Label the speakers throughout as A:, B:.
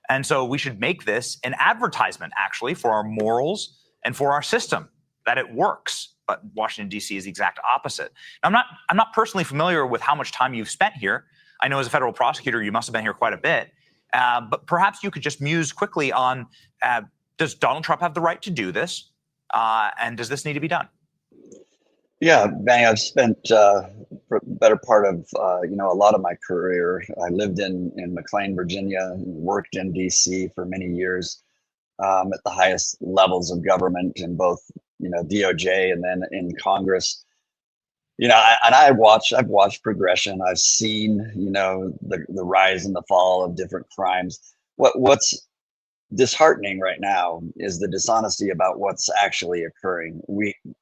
A: And so we should make this an advertisement, actually, for our morals and for our system, that it works. But Washington, D.C. is the exact opposite. Now, I'm not personally familiar with how much time you've spent here. I know as a federal prosecutor, you must have been here quite a bit. But perhaps you could just muse quickly on, does Donald Trump have the right to do this? And does this need to be done?
B: Yeah, Benny, I've spent for the better part of a lot of my career. I lived in McLean, Virginia, worked in D.C. for many years at the highest levels of government in both DOJ and then in Congress. I've watched progression. I've seen the rise and the fall of different crimes. What's disheartening right now is the dishonesty about what's actually occurring.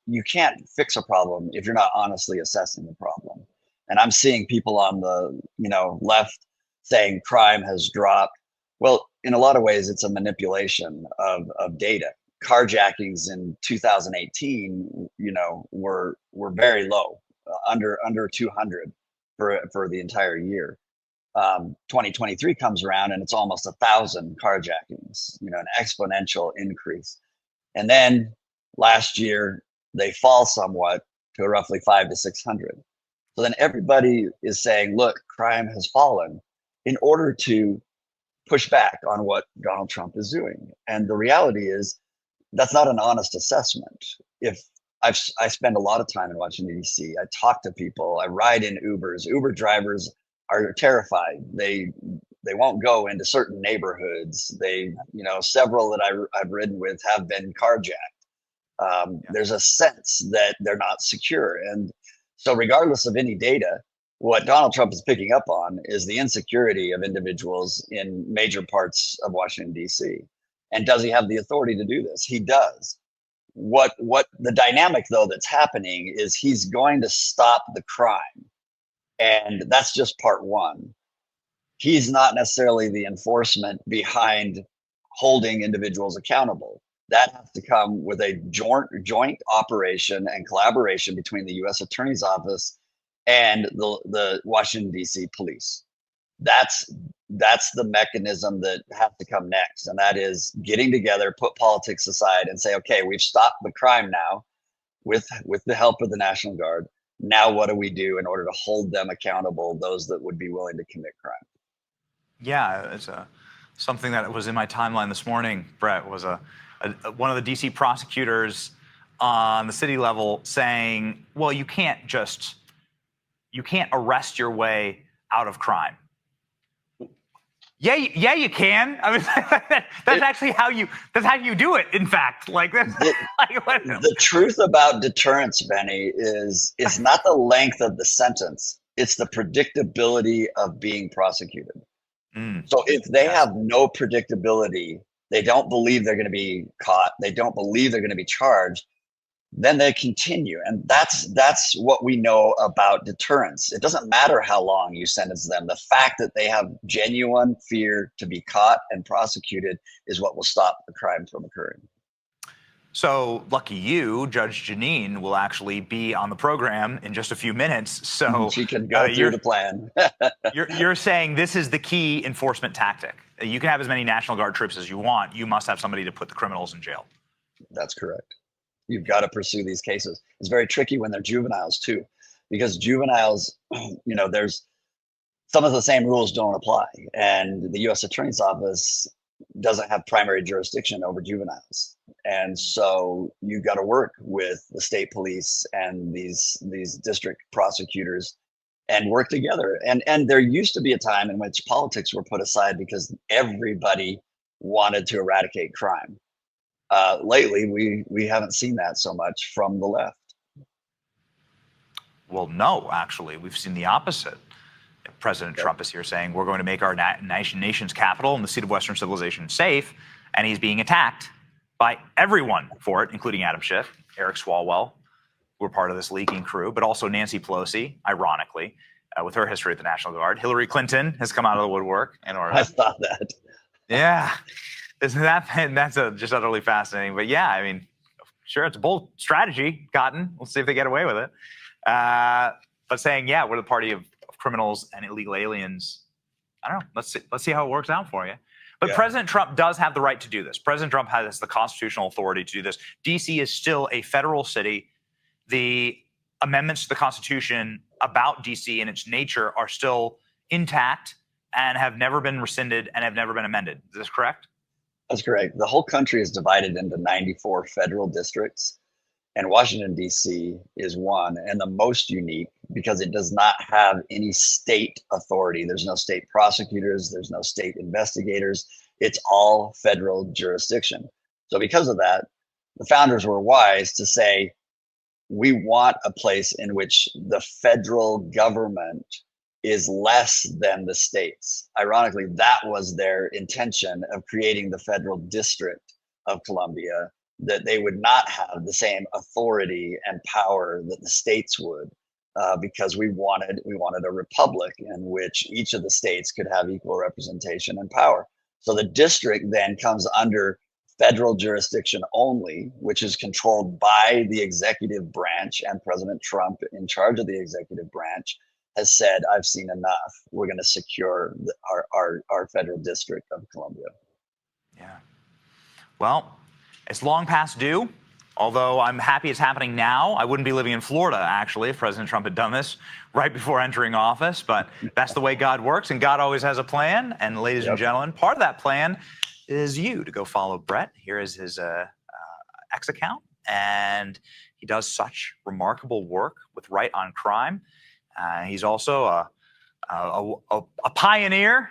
B: You can't fix a problem if you're not honestly assessing the problem. And I'm seeing people on the left saying crime has dropped. Well, in a lot of ways, it's a manipulation of data. Carjackings in 2018, were very low, under 200 for the entire year. 2023 comes around and it's almost 1,000 carjackings, an exponential increase. And then last year they fall somewhat to roughly 500 to 600. So then everybody is saying, look, crime has fallen, in order to push back on what Donald Trump is doing. And the reality is that's not an honest assessment. If I spend a lot of time in Washington, D.C., I talk to people, I ride in Ubers. Uber drivers are terrified. They won't go into certain neighborhoods. Several that I've ridden with have been carjacked. There's a sense that they're not secure. And so regardless of any data, what Donald Trump is picking up on is the insecurity of individuals in major parts of Washington, D.C. And does he have the authority to do this? He does. What the dynamic, though, that's happening is he's going to stop the crime. And that's just part one. He's not necessarily the enforcement behind holding individuals accountable. That has to come with a joint operation and collaboration between the U.S. Attorney's Office and the Washington, D.C. police. That's the mechanism that has to come next. And that is getting together, put politics aside and say, okay, we've stopped the crime now with the help of the National Guard. Now, what do we do in order to hold them accountable, those that would be willing to commit crime?
A: Yeah, it's something that was in my timeline this morning, Brett, was one of the D.C. prosecutors on the city level saying, well, you can't arrest your way out of crime. Yeah, you can. I mean, that's actually how you do it. In fact,
B: the truth about deterrence, Benny, is it's not the length of the sentence; it's the predictability of being prosecuted. So if they have no predictability, they don't believe they're going to be caught, they don't believe they're going to be charged, then they continue. And that's what we know about deterrence. It doesn't matter how long you sentence them. The fact that they have genuine fear to be caught and prosecuted is what will stop the crime from occurring.
A: So lucky you, Judge Janine will actually be on the program in just a few minutes. So
B: she can go through the plan.
A: you're saying this is the key enforcement tactic. You can have as many National Guard troops as you want. You must have somebody to put the criminals in jail.
B: That's correct. You've got to pursue these cases. It's very tricky when they're juveniles too, because juveniles, there's some of the same rules don't apply, and the U.S. Attorney's Office doesn't have primary jurisdiction over juveniles. And so you've got to work with the state police and these district prosecutors and work together. And there used to be a time in which politics were put aside because everybody wanted to eradicate crime. Lately, we haven't seen that so much from the left.
A: Well, no, actually, we've seen the opposite. President Trump is here saying we're going to make our nation's capital and the seat of Western civilization safe, and he's being attacked by everyone for it, including Adam Schiff, Eric Swalwell, who are part of this leaking crew, but also Nancy Pelosi, ironically, with her history at the National Guard. Hillary Clinton has come out of the woodwork.
B: I thought that.
A: Yeah. That's just utterly fascinating. But yeah, I mean, sure, it's a bold strategy, Cotton. We'll see if they get away with it. But saying, yeah, we're the party of criminals and illegal aliens. I don't know. Let's see how it works out for you. But
B: Yeah.
A: President Trump does have the right to do this. President Trump has the constitutional authority to do this. D.C. is still a federal city. The amendments to the Constitution about D.C. and its nature are still intact and have never been rescinded and have never been amended. Is this correct?
B: That's correct. The whole country is divided into 94 federal districts, and Washington, D.C. is one, and the most unique because it does not have any state authority. There's no state prosecutors, there's no state investigators. It's all federal jurisdiction. So because of that, the founders were wise to say, we want a place in which the federal government is less than the states. Ironically, that was their intention of creating the federal district of Columbia, that they would not have the same authority and power that the states would, because we wanted a republic in which each of the states could have equal representation and power. So the district then comes under federal jurisdiction only, which is controlled by the executive branch, and President Trump, in charge of the executive branch, has said, I've seen enough. We're going to secure our federal district of Columbia.
A: Yeah. Well, it's long past due, although I'm happy it's happening now. I wouldn't be living in Florida, actually, if President Trump had done this right before entering office, but that's the way God works, and God always has a plan. And ladies and gentlemen, part of that plan is you to go follow Brett. Here is his X account, and he does such remarkable work with Right on Crime. He's also a pioneer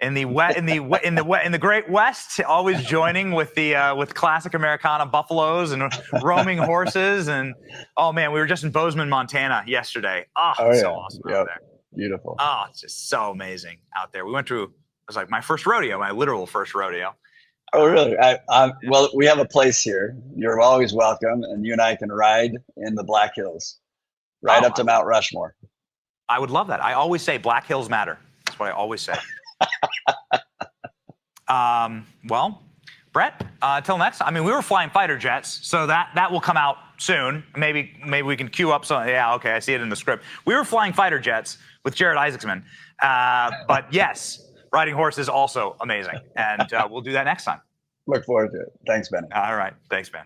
A: in the Great West, always joining with with classic Americana buffaloes and roaming horses. And oh man, we were just in Bozeman, Montana yesterday. Oh, so awesome out there.
B: Beautiful.
A: Oh, it's just so amazing out there. We went to, it was like my first rodeo, my literal first rodeo.
B: Oh, really? Well, we have a place here. You're always welcome, and you and I can ride in the Black Hills, right up to Mount Rushmore.
A: I would love that. I always say Black Hills matter. That's what I always say. Well, Brett, till next. I mean, we were flying fighter jets, so that will come out soon. Maybe we can queue up some. Yeah, okay, I see it in the script. We were flying fighter jets with Jared Isaacman. But yes, riding horse is also amazing, and we'll do that next time.
B: Look forward to it. Thanks, Benny.
A: All right. Thanks, man.